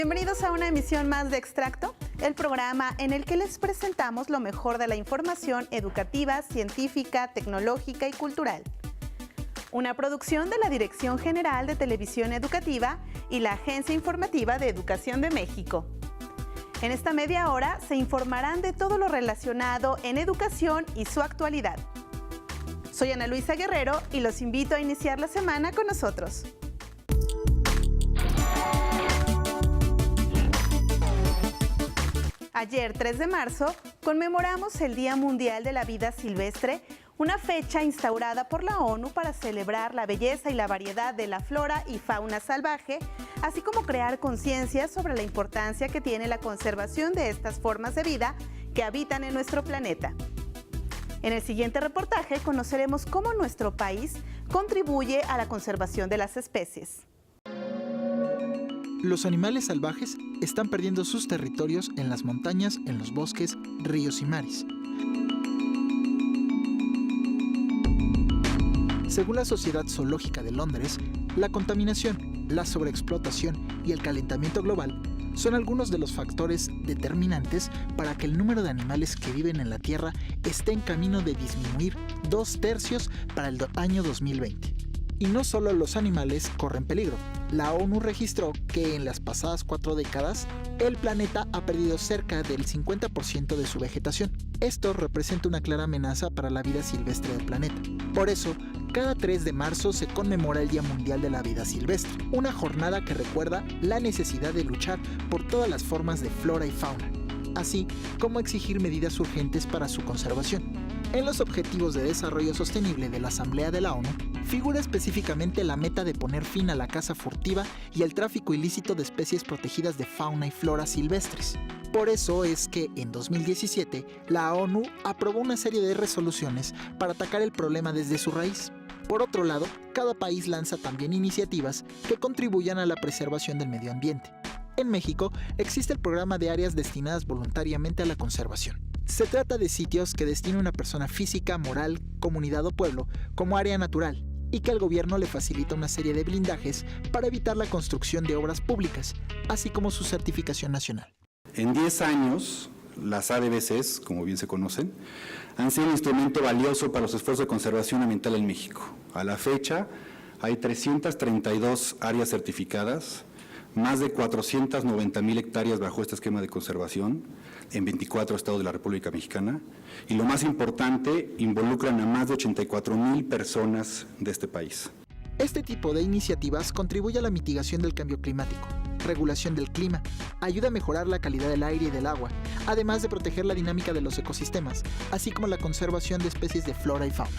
Bienvenidos a una emisión más de Extracto, el programa en el que les presentamos lo mejor de la información educativa, científica, tecnológica y cultural. Una producción de la Dirección General de Televisión Educativa y la Agencia Informativa de Educación de México. En esta media hora se informarán de todo lo relacionado en educación y su actualidad. Soy Ana Luisa Guerrero y los invito a iniciar la semana con nosotros. Ayer, 3 de marzo, conmemoramos el Día Mundial de la Vida Silvestre, una fecha instaurada por la ONU para celebrar la belleza y la variedad de la flora y fauna salvaje, así como crear conciencia sobre la importancia que tiene la conservación de estas formas de vida que habitan en nuestro planeta. En el siguiente reportaje conoceremos cómo nuestro país contribuye a la conservación de las especies. Los animales salvajes están perdiendo sus territorios en las montañas, en los bosques, ríos y mares. Según la Sociedad Zoológica de Londres, la contaminación, la sobreexplotación y el calentamiento global son algunos de los factores determinantes para que el número de animales que viven en la Tierra esté en camino de disminuir 2/3 para el año 2020. Y no solo los animales corren peligro. La ONU registró que en las pasadas 4 décadas, el planeta ha perdido cerca del 50% de su vegetación. Esto representa una clara amenaza para la vida silvestre del planeta. Por eso, cada 3 de marzo se conmemora el Día Mundial de la Vida Silvestre, una jornada que recuerda la necesidad de luchar por todas las formas de flora y fauna, así como exigir medidas urgentes para su conservación. En los Objetivos de Desarrollo Sostenible de la Asamblea de la ONU, figura específicamente la meta de poner fin a la caza furtiva y el tráfico ilícito de especies protegidas de fauna y flora silvestres. Por eso es que en 2017 la ONU aprobó una serie de resoluciones para atacar el problema desde su raíz. Por otro lado, cada país lanza también iniciativas que contribuyan a la preservación del medio ambiente. En México existe el programa de áreas destinadas voluntariamente a la conservación. Se trata de sitios que destina una persona física, moral, comunidad o pueblo como área natural y que al gobierno le facilita una serie de blindajes para evitar la construcción de obras públicas, así como su certificación nacional. En 10 años, las ADBCs, como bien se conocen, han sido un instrumento valioso para los esfuerzos de conservación ambiental en México. A la fecha, hay 332 áreas certificadas, más de 490,000 hectáreas bajo este esquema de conservación en 24 estados de la República Mexicana y lo más importante, involucran a más de 84,000 personas de este país. Este tipo de iniciativas contribuye a la mitigación del cambio climático, regulación del clima, ayuda a mejorar la calidad del aire y del agua, además de proteger la dinámica de los ecosistemas, así como la conservación de especies de flora y fauna.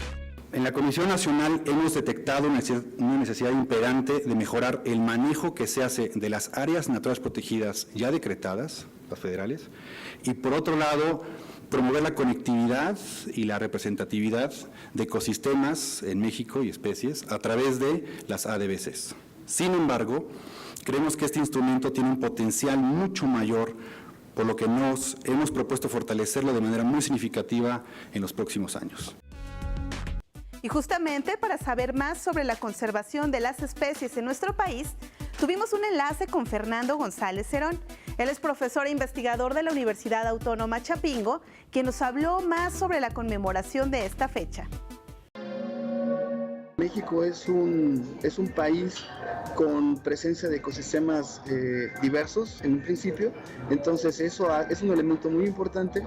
En la Comisión Nacional hemos detectado una necesidad imperante de mejorar el manejo que se hace de las áreas naturales protegidas ya decretadas, las federales, y por otro lado, promover la conectividad y la representatividad de ecosistemas en México y especies a través de las ADBCs. Sin embargo, creemos que este instrumento tiene un potencial mucho mayor, por lo que nos hemos propuesto fortalecerlo de manera muy significativa en los próximos años. Y justamente para saber más sobre la conservación de las especies en nuestro país, tuvimos un enlace con Fernando González Cerón. Él es profesor e investigador de la Universidad Autónoma Chapingo, quien nos habló más sobre la conmemoración de esta fecha. México es un país con presencia de ecosistemas diversos en un principio, entonces eso es un elemento muy importante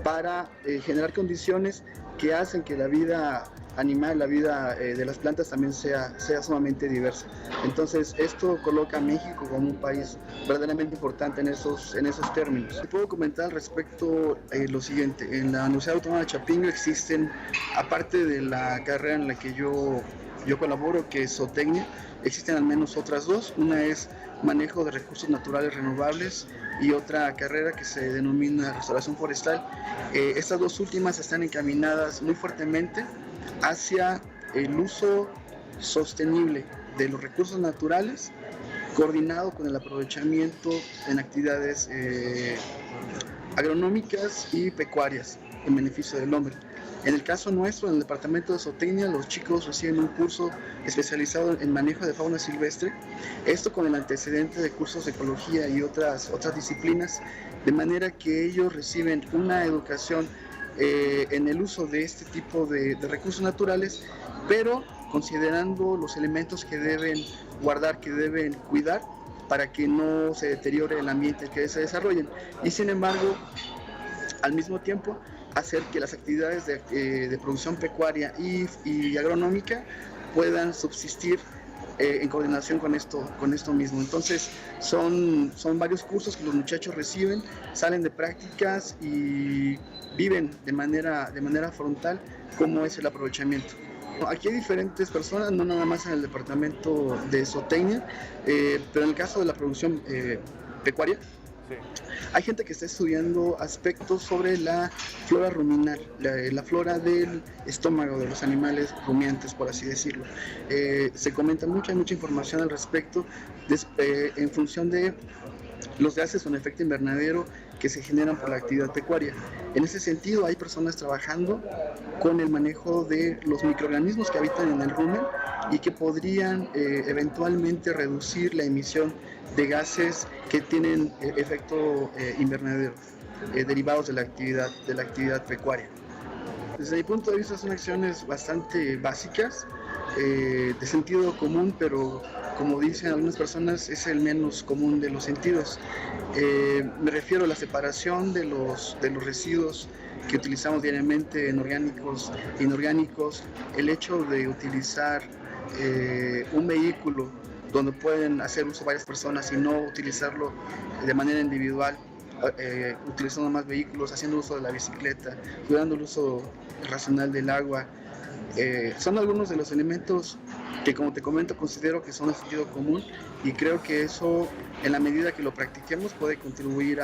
para generar condiciones que hacen que la vida animal, la vida de las plantas también sea sumamente diversa. Entonces esto coloca a México como un país verdaderamente importante en esos términos. Puedo comentar al respecto lo siguiente: en la Universidad Autónoma de Chapingo existen, aparte de la carrera en la que yo colaboro, que es zootecnia, existen al menos otras dos. Una es manejo de recursos naturales renovables y otra carrera que se denomina restauración forestal. Estas dos últimas están encaminadas muy fuertemente hacia el uso sostenible de los recursos naturales coordinado con el aprovechamiento en actividades agronómicas y pecuarias en beneficio del hombre. En el caso nuestro, en el departamento de zootecnia, los chicos reciben un curso especializado en manejo de fauna silvestre, esto con el antecedente de cursos de ecología y otras disciplinas, de manera que ellos reciben una educación en el uso de este tipo de recursos naturales, pero considerando los elementos que deben guardar, que deben cuidar, para que no se deteriore el ambiente en que se desarrollen. Y sin embargo, al mismo tiempo, hacer que las actividades de producción pecuaria y agronómica puedan subsistir en coordinación con esto mismo. Entonces, son varios cursos que los muchachos reciben, salen de prácticas y viven de manera frontal cómo es el aprovechamiento. Aquí hay diferentes personas, no nada más en el departamento de zootecnia, pero en el caso de la producción pecuaria, hay gente que está estudiando aspectos sobre la flora ruminal, la flora del estómago de los animales rumiantes, por así decirlo. Se comenta hay mucha información al respecto en función de los gases con efecto invernadero que se generan por la actividad pecuaria. En ese sentido, hay personas trabajando con el manejo de los microorganismos que habitan en el rumen y que podrían eventualmente reducir la emisión de gases que tienen efecto invernadero, derivados de la actividad pecuaria. Desde mi punto de vista son acciones bastante básicas, de sentido común, pero como dicen algunas personas, es el menos común de los sentidos. Me refiero a la separación de los residuos que utilizamos diariamente en orgánicos e inorgánicos, el hecho de utilizar un vehículo donde pueden hacer uso varias personas y no utilizarlo de manera individual, utilizando más vehículos, haciendo uso de la bicicleta, cuidando el uso racional del agua. Son algunos de los elementos que, como te comento, considero que son de sentido común, y creo que eso, en la medida que lo practiquemos, puede contribuir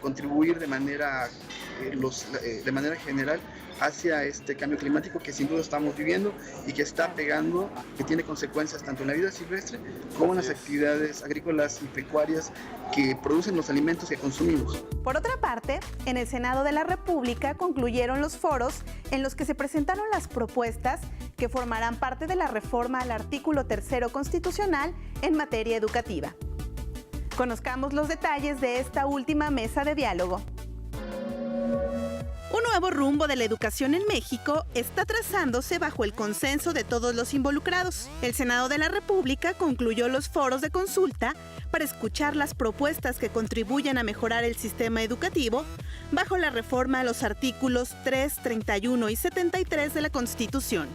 contribuir de manera general hacia este cambio climático que sin duda estamos viviendo y que está pegando, que tiene consecuencias tanto en la vida silvestre como en las actividades agrícolas y pecuarias que producen los alimentos que consumimos. Por otra parte, en el Senado de la República concluyeron los foros en los que se presentaron las propuestas que formarán parte de la reforma al artículo 3º constitucional en materia educativa. Conozcamos los detalles de esta última mesa de diálogo. Un nuevo rumbo de la educación en México está trazándose bajo el consenso de todos los involucrados. El Senado de la República concluyó los foros de consulta para escuchar las propuestas que contribuyan a mejorar el sistema educativo bajo la reforma a los artículos 3, 31 y 73 de la Constitución.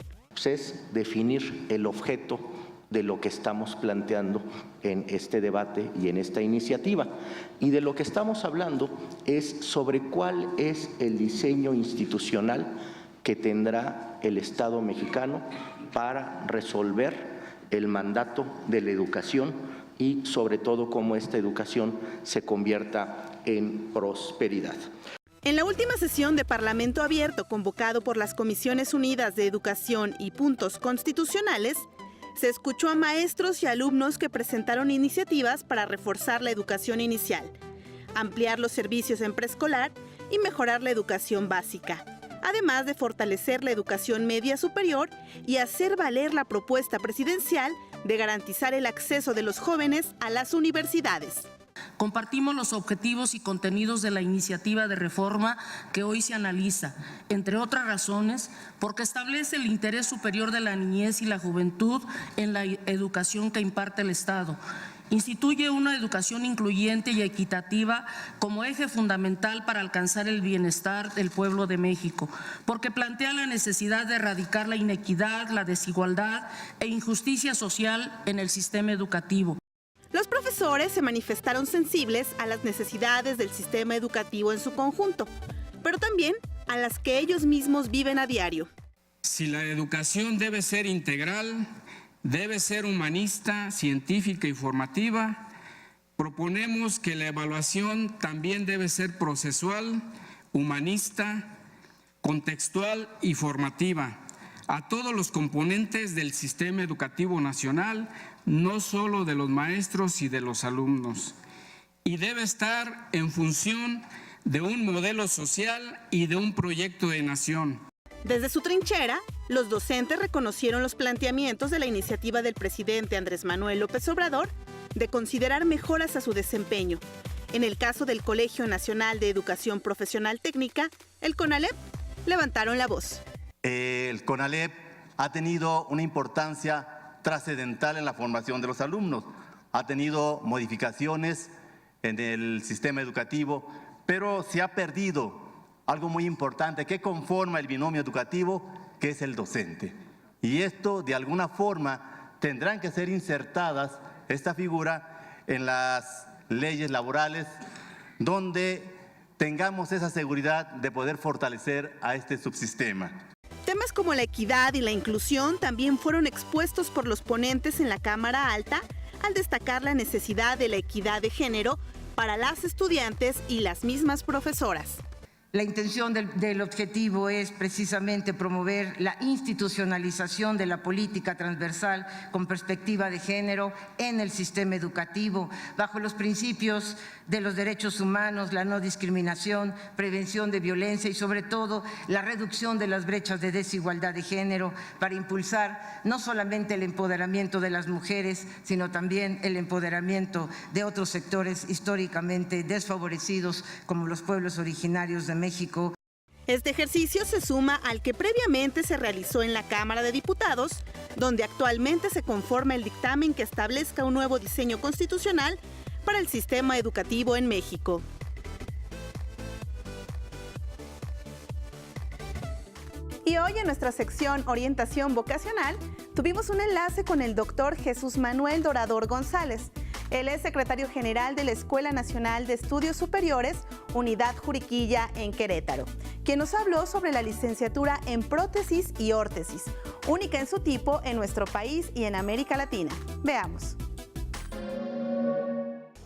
Es definir el objeto de lo que estamos planteando en este debate y en esta iniciativa. Y de lo que estamos hablando es sobre cuál es el diseño institucional que tendrá el Estado mexicano para resolver el mandato de la educación y sobre todo cómo esta educación se convierta en prosperidad. En la última sesión de Parlamento Abierto convocado por las Comisiones Unidas de Educación y Puntos Constitucionales, se escuchó a maestros y alumnos que presentaron iniciativas para reforzar la educación inicial, ampliar los servicios en preescolar y mejorar la educación básica, además de fortalecer la educación media superior y hacer valer la propuesta presidencial de garantizar el acceso de los jóvenes a las universidades. Compartimos los objetivos y contenidos de la iniciativa de reforma que hoy se analiza, entre otras razones, porque establece el interés superior de la niñez y la juventud en la educación que imparte el Estado. Instituye una educación incluyente y equitativa como eje fundamental para alcanzar el bienestar del pueblo de México, porque plantea la necesidad de erradicar la inequidad, la desigualdad e injusticia social en el sistema educativo. Los profesores se manifestaron sensibles a las necesidades del sistema educativo en su conjunto, pero también a las que ellos mismos viven a diario. Si la educación debe ser integral, debe ser humanista, científica y formativa, proponemos que la evaluación también debe ser procesual, humanista, contextual y formativa, a todos los componentes del sistema educativo nacional, no solo de los maestros y de los alumnos, y debe estar en función de un modelo social y de un proyecto de nación. Desde su trinchera, los docentes reconocieron los planteamientos de la iniciativa del presidente Andrés Manuel López Obrador de considerar mejoras a su desempeño. En el caso del Colegio Nacional de Educación Profesional Técnica, el CONALEP, levantaron la voz. El CONALEP ha tenido una importancia trascendental en la formación de los alumnos. Ha tenido modificaciones en el sistema educativo, pero se ha perdido algo muy importante que conforma el binomio educativo, que es el docente. Y esto, de alguna forma, tendrán que ser insertadas esta figura en las leyes laborales, donde tengamos esa seguridad de poder fortalecer a este subsistema. Temas como la equidad y la inclusión también fueron expuestos por los ponentes en la Cámara Alta, al destacar la necesidad de la equidad de género para las estudiantes y las mismas profesoras. La intención del objetivo es precisamente promover la institucionalización de la política transversal con perspectiva de género en el sistema educativo, bajo los principios de los derechos humanos, la no discriminación, prevención de violencia y sobre todo la reducción de las brechas de desigualdad de género, para impulsar no solamente el empoderamiento de las mujeres, sino también el empoderamiento de otros sectores históricamente desfavorecidos, como los pueblos originarios de México. Este ejercicio se suma al que previamente se realizó en la Cámara de Diputados, donde actualmente se conforma el dictamen que establezca un nuevo diseño constitucional para el sistema educativo en México. Y hoy en nuestra sección Orientación Vocacional tuvimos un enlace con el doctor Jesús Manuel Dorador González. Él es secretario general de la Escuela Nacional de Estudios Superiores, Unidad Juriquilla en Querétaro, quien nos habló sobre la licenciatura en prótesis y órtesis, única en su tipo en nuestro país y en América Latina. Veamos.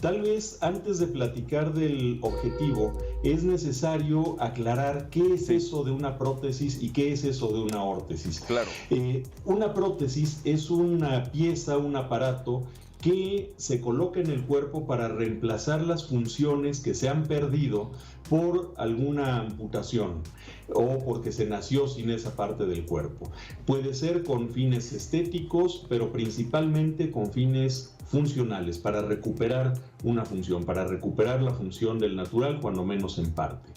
Tal vez antes de platicar del objetivo, es necesario aclarar qué es eso de una prótesis y qué es eso de una órtesis. Claro. Una prótesis es una pieza, un aparato que se coloca en el cuerpo para reemplazar las funciones que se han perdido por alguna amputación o porque se nació sin esa parte del cuerpo. Puede ser con fines estéticos, pero principalmente con fines funcionales, para recuperar una función, para recuperar la función del natural, cuando menos en parte.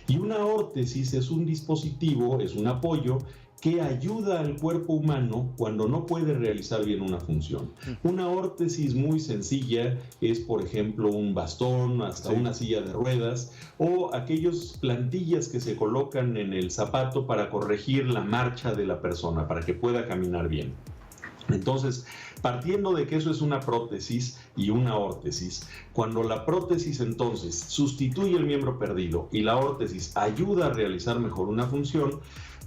Y una órtesis es un dispositivo, es un apoyo que ayuda al cuerpo humano cuando no puede realizar bien una función. Una órtesis muy sencilla es, por ejemplo, un bastón, hasta una silla de ruedas, o aquellas plantillas que se colocan en el zapato para corregir la marcha de la persona, para que pueda caminar bien. Entonces, partiendo de que eso es una prótesis y una órtesis, cuando la prótesis entonces sustituye el miembro perdido y la órtesis ayuda a realizar mejor una función,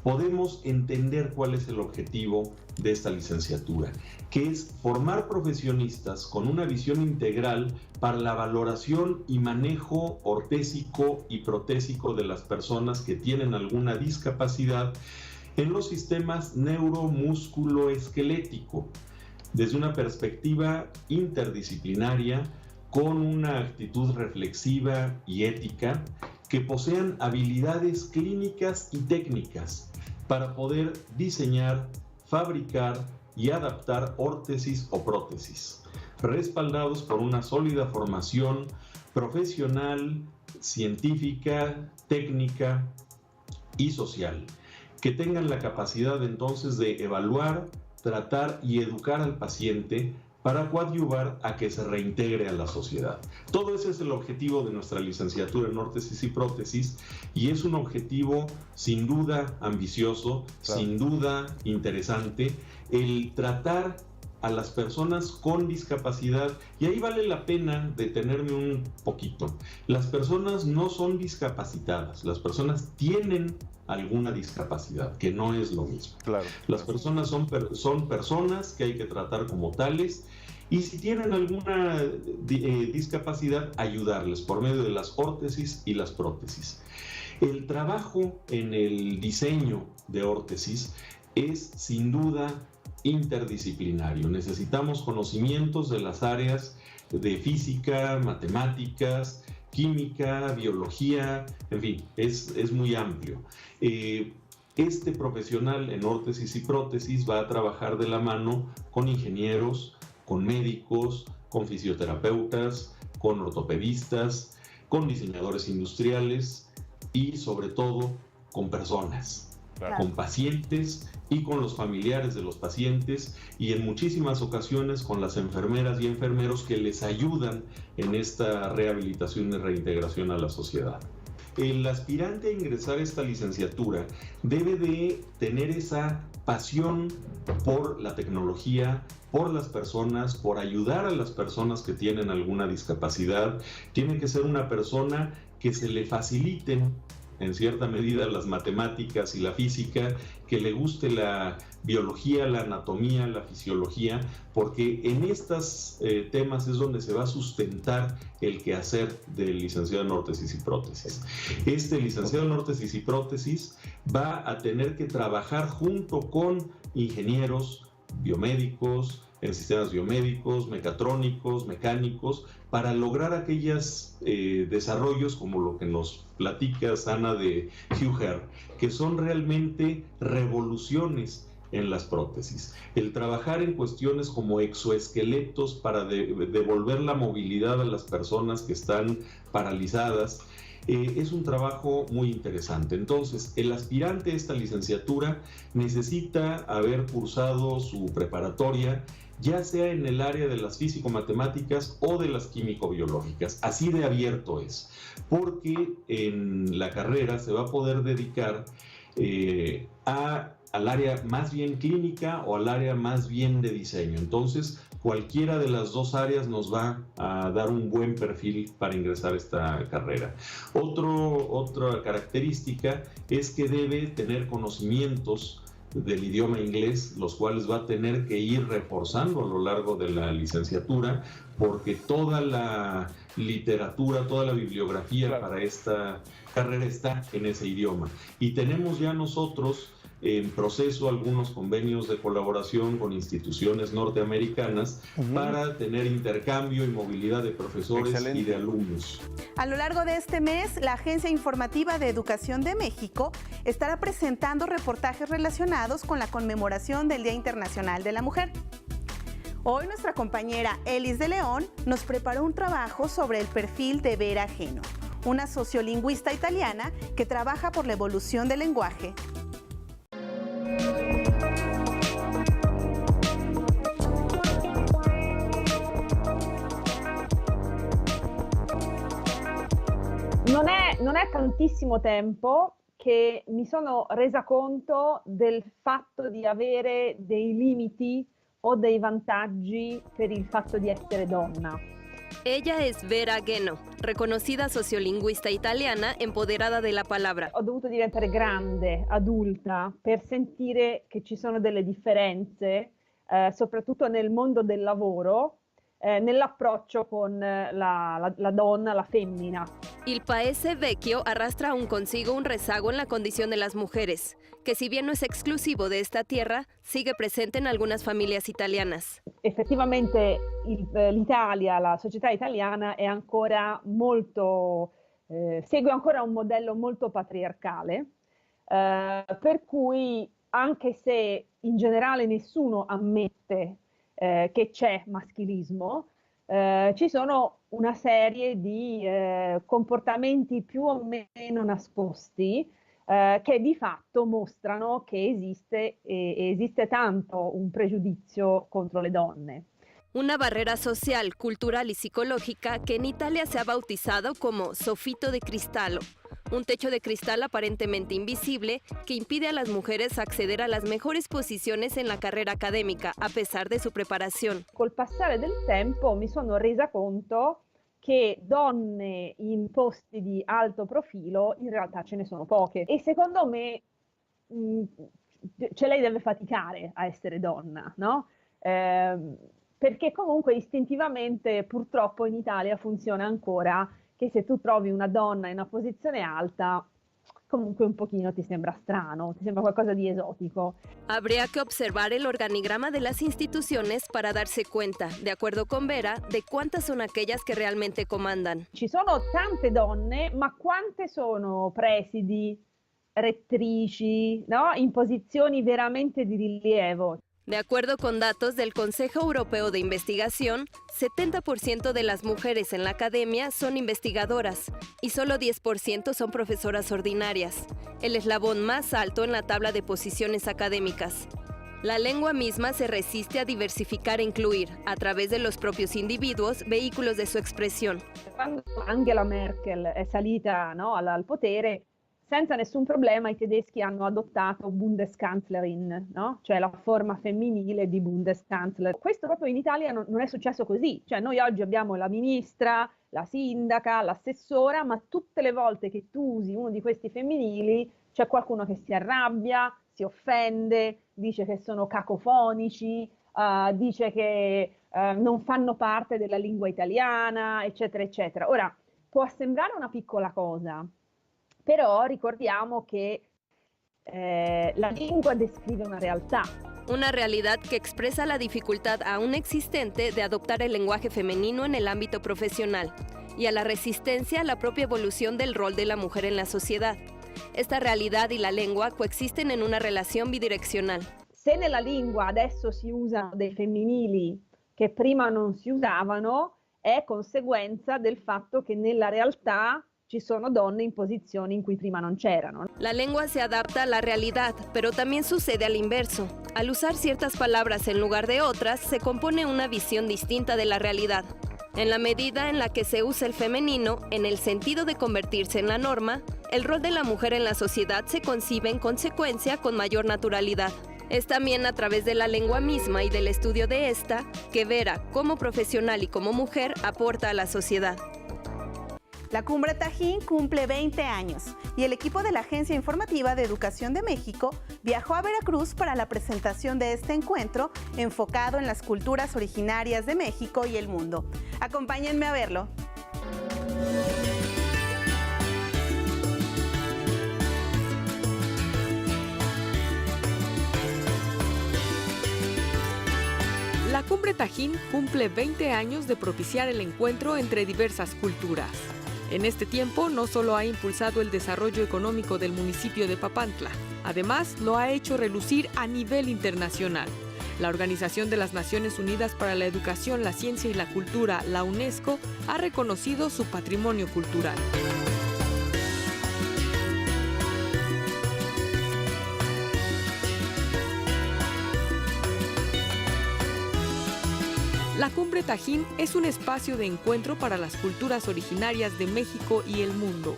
podemos entender cuál es el objetivo de esta licenciatura, que es formar profesionistas con una visión integral para la valoración y manejo ortésico y protésico de las personas que tienen alguna discapacidad en los sistemas neuromúsculo-esquelético, desde una perspectiva interdisciplinaria, con una actitud reflexiva y ética, que posean habilidades clínicas y técnicas para poder diseñar, fabricar y adaptar órtesis o prótesis, respaldados por una sólida formación profesional, científica, técnica y social, que tengan la capacidad entonces de evaluar, tratar y educar al paciente para coadyuvar a que se reintegre a la sociedad. Todo ese es el objetivo de nuestra licenciatura en órtesis y prótesis, y es un objetivo sin duda ambicioso, sin duda interesante, el tratar a las personas con discapacidad, y ahí vale la pena detenerme un poquito. Las personas no son discapacitadas, las personas tienen alguna discapacidad, que no es lo mismo. Las personas son personas que hay que tratar como tales, y si tienen alguna discapacidad, ayudarles por medio de las órtesis y las prótesis. El trabajo en el diseño de órtesis es sin duda interdisciplinario. Necesitamos conocimientos de las áreas de física, matemáticas, química, biología, en fin, es muy amplio. Este profesional en órtesis y prótesis va a trabajar de la mano con ingenieros, con médicos, con fisioterapeutas, con ortopedistas, con diseñadores industriales y sobre todo con personas, con pacientes y con los familiares de los pacientes y en muchísimas ocasiones con las enfermeras y enfermeros que les ayudan en esta rehabilitación y reintegración a la sociedad. El aspirante a ingresar a esta licenciatura debe de tener esa pasión por la tecnología, por las personas, por ayudar a las personas que tienen alguna discapacidad. Tiene que ser una persona que se le faciliten en cierta medida las matemáticas y la física, que le guste la biología, la anatomía, la fisiología, porque en estos temas es donde se va a sustentar el quehacer del licenciado en órtesis y prótesis. Este licenciado en órtesis y prótesis va a tener que trabajar junto con ingenieros, biomédicos, en sistemas biomédicos, mecatrónicos, mecánicos, para lograr aquellos desarrollos como lo que nos platica Ana de Hugh Herr, que son realmente revoluciones en las prótesis. El trabajar en cuestiones como exoesqueletos para devolver la movilidad a las personas que están paralizadas, es un trabajo muy interesante. Entonces, el aspirante a esta licenciatura necesita haber cursado su preparatoria, ya sea en el área de las físico-matemáticas o de las químico-biológicas. Así de abierto es, porque en la carrera se va a poder dedicar al área más bien clínica o al área más bien de diseño. Entonces, cualquiera de las dos áreas nos va a dar un buen perfil para ingresar a esta carrera. Otra característica es que debe tener conocimientos del idioma inglés, los cuales va a tener que ir reforzando a lo largo de la licenciatura, porque toda la literatura, toda la bibliografía para esta carrera está en ese idioma. Y tenemos ya nosotros en proceso algunos convenios de colaboración con instituciones norteamericanas para tener intercambio y movilidad de profesores y de alumnos. A lo largo de este mes, la Agencia Informativa de Educación de México estará presentando reportajes relacionados con la conmemoración del Día Internacional de la Mujer. Hoy nuestra compañera Elis de León nos preparó un trabajo sobre el perfil de Vera Geno, una sociolingüista italiana que trabaja por la evolución del lenguaje. Non è tantissimo tempo che mi sono resa conto del fatto di avere dei limiti o dei vantaggi per il fatto di essere donna. Ella es Vera Geno, reconocida sociolingüista italiana empoderada de la palabra. Ho dovuto diventare grande, adulta, per sentire che ci sono delle differenze, soprattutto nel mondo del lavoro, nell'approccio con la donna, la femmina. Il paese vecchio arrastra aún consigo un rezago en la condición de las mujeres, que si bien no es exclusivo de esta tierra, sigue presente en algunas familias italianas. Effettivamente l'Italia, la società italiana è ancora molto, segue ancora un modello molto patriarcale, per cui anche se in generale nessuno ammette che c'è maschilismo, ci sono una serie di comportamenti più o meno nascosti che di fatto mostrano che esiste tanto un pregiudizio contro le donne. Una barrera social, cultural y psicológica que en Italia se ha bautizado como soffitto de cristallo, un techo de cristal aparentemente invisible que impide a las mujeres acceder a las mejores posiciones en la carrera académica a pesar de su preparación. Col passare del tempo mi sono resa conto che donne in posti di alto profilo in realtà ce ne sono poche e secondo me lei deve faticare a essere donna, no? Perché comunque istintivamente purtroppo in Italia funziona ancora che se tu trovi una donna in una posizione alta comunque un pochino ti sembra strano, ti sembra qualcosa di esotico. Habría que observar el organigrama de las instituciones para darse cuenta, de acuerdo con Vera, de cuántas son aquellas que realmente comandan. Ci sono tante donne, ma quante sono presidi, rettrici, no? In posizioni veramente di rilievo? De acuerdo con datos del Consejo Europeo de Investigación, 70% de las mujeres en la academia son investigadoras y solo 10% son profesoras ordinarias, el eslabón más alto en la tabla de posiciones académicas. La lengua misma se resiste a diversificar e incluir, a través de los propios individuos, vehículos de su expresión. Quando Angela Merkel è salita, no, al potere, senza nessun problema i tedeschi hanno adottato Bundeskanzlerin, no? Cioè la forma femminile di Bundeskanzler. Questo proprio in Italia non è successo così, cioè noi oggi abbiamo la ministra, la sindaca, l'assessora, ma tutte le volte che tu usi uno di questi femminili c'è qualcuno che si arrabbia, si offende, dice che sono cacofonici, dice che non fanno parte della lingua italiana, eccetera, eccetera. Ora, può sembrare una piccola cosa, però ricordiamo che la lingua descrive una realtà. Una realidad que expresa la dificultad aún existente de adoptar el lenguaje femenino en el ámbito profesional y a la resistencia a la propia evolución del rol de la mujer en la sociedad. Esta realidad y la lengua coexisten en una relación bidireccional. Se nella lingua adesso si usano dei femminili che prima non si usavano, è conseguenza del fatto che nella realtà ci sono donne in posizioni in cui prima non c'erano. La lengua se adapta a la realidad, pero también sucede al inverso. Al usar ciertas palabras en lugar de otras, se compone una visión distinta de la realidad. En la medida en la que se usa el femenino, en el sentido de convertirse en la norma, el rol de la mujer en la sociedad se concibe en consecuencia con mayor naturalidad. Es también a través de la lengua misma y del estudio de esta que Vera, como profesional y como mujer, aporta a la sociedad. La Cumbre Tajín cumple 20 años y el equipo de la Agencia Informativa de Educación de México viajó a Veracruz para la presentación de este encuentro enfocado en las culturas originarias de México y el mundo. Acompáñenme a verlo. La Cumbre Tajín cumple 20 años de propiciar el encuentro entre diversas culturas. En este tiempo no solo ha impulsado el desarrollo económico del municipio de Papantla, además lo ha hecho relucir a nivel internacional. La Organización de las Naciones Unidas para la Educación, la Ciencia y la Cultura, la UNESCO, ha reconocido su patrimonio cultural. La Cumbre Tajín es un espacio de encuentro para las culturas originarias de México y el mundo.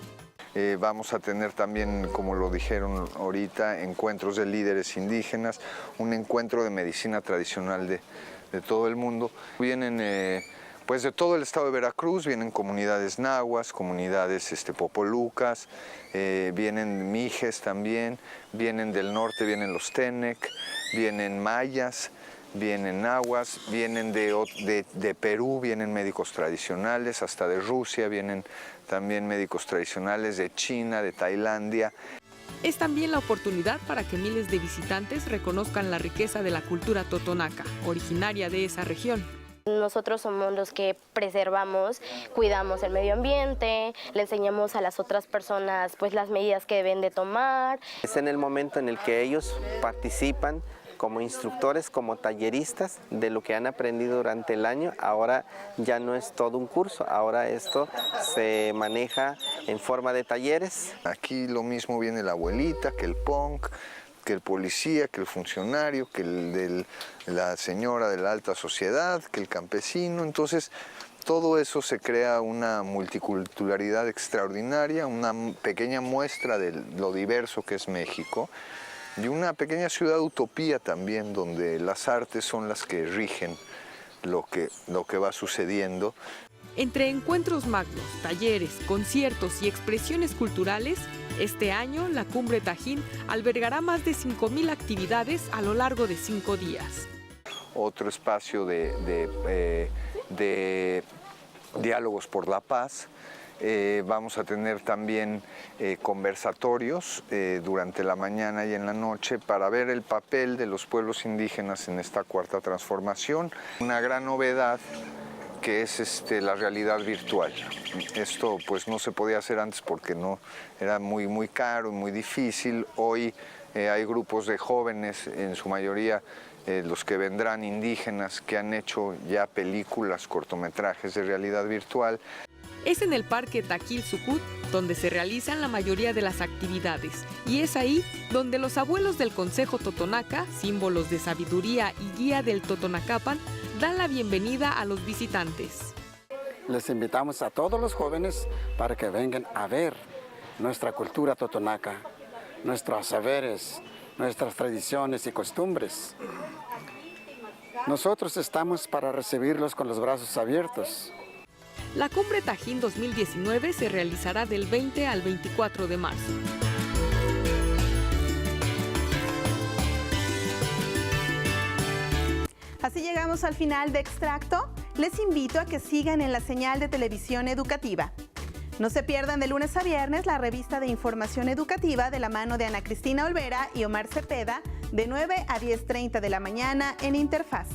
Vamos a tener también, como lo dijeron ahorita, encuentros de líderes indígenas, un encuentro de medicina tradicional de todo el mundo. Vienen pues de todo el estado de Veracruz, vienen comunidades nahuas, comunidades popolucas, vienen mijes también, vienen del norte, vienen los tenec, vienen mayas, vienen nahuas, vienen de Perú, vienen médicos tradicionales, hasta de Rusia vienen también médicos tradicionales, de China, de Tailandia. Es también la oportunidad para que miles de visitantes reconozcan la riqueza de la cultura totonaca, originaria de esa región. Nosotros somos los que preservamos, cuidamos el medio ambiente, le enseñamos a las otras personas pues las medidas que deben de tomar. Es en el momento en el que ellos participan como instructores, como talleristas de lo que han aprendido durante el año. Ahora ya no es todo un curso, ahora esto se maneja en forma de talleres. Aquí lo mismo viene la abuelita, que el punk, que el policía, que el funcionario, que la señora de la alta sociedad, que el campesino. Entonces todo eso se crea una multiculturalidad extraordinaria, una pequeña muestra de lo diverso que es México. Y una pequeña ciudad utopía también, donde las artes son las que rigen lo que va sucediendo. Entre encuentros magnos, talleres, conciertos y expresiones culturales, este año la Cumbre Tajín albergará más de 5,000 actividades a lo largo de 5 días. Otro espacio de diálogos por la paz, Vamos a tener también conversatorios durante la mañana y en la noche para ver el papel de los pueblos indígenas en esta cuarta transformación. Una gran novedad que es la realidad virtual. Esto pues no se podía hacer antes porque no era muy caro y muy difícil. Hoy hay grupos de jóvenes, en su mayoría los que vendrán indígenas, que han hecho ya películas, cortometrajes de realidad virtual. Es en el Parque Taquil Sucut donde se realizan la mayoría de las actividades, y es ahí donde los abuelos del Consejo Totonaca, símbolos de sabiduría y guía del Totonacapan, dan la bienvenida a los visitantes. Les invitamos a todos los jóvenes para que vengan a ver nuestra cultura totonaca, nuestros saberes, nuestras tradiciones y costumbres. Nosotros estamos para recibirlos con los brazos abiertos. La Cumbre Tajín 2019 se realizará del 20 al 24 de marzo. Así llegamos al final de Extracto. Les invito a que sigan en la señal de televisión educativa. No se pierdan de lunes a viernes la revista de información educativa de la mano de Ana Cristina Olvera y Omar Cepeda, de 9 a 10:30 de la mañana en Interfaz.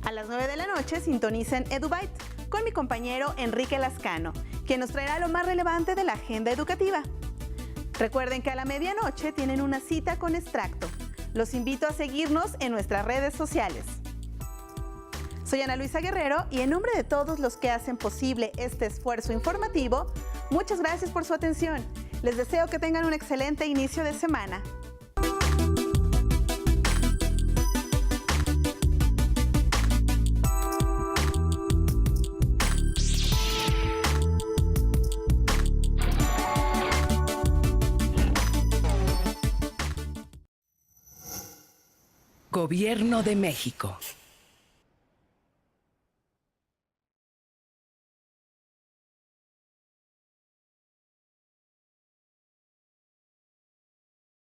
A las 9 de la noche sintonicen EduByte con mi compañero Enrique Lascano, quien nos traerá lo más relevante de la agenda educativa. Recuerden que a la medianoche tienen una cita con Extracto. Los invito a seguirnos en nuestras redes sociales. Soy Ana Luisa Guerrero y en nombre de todos los que hacen posible este esfuerzo informativo, muchas gracias por su atención. Les deseo que tengan un excelente inicio de semana. Gobierno de México.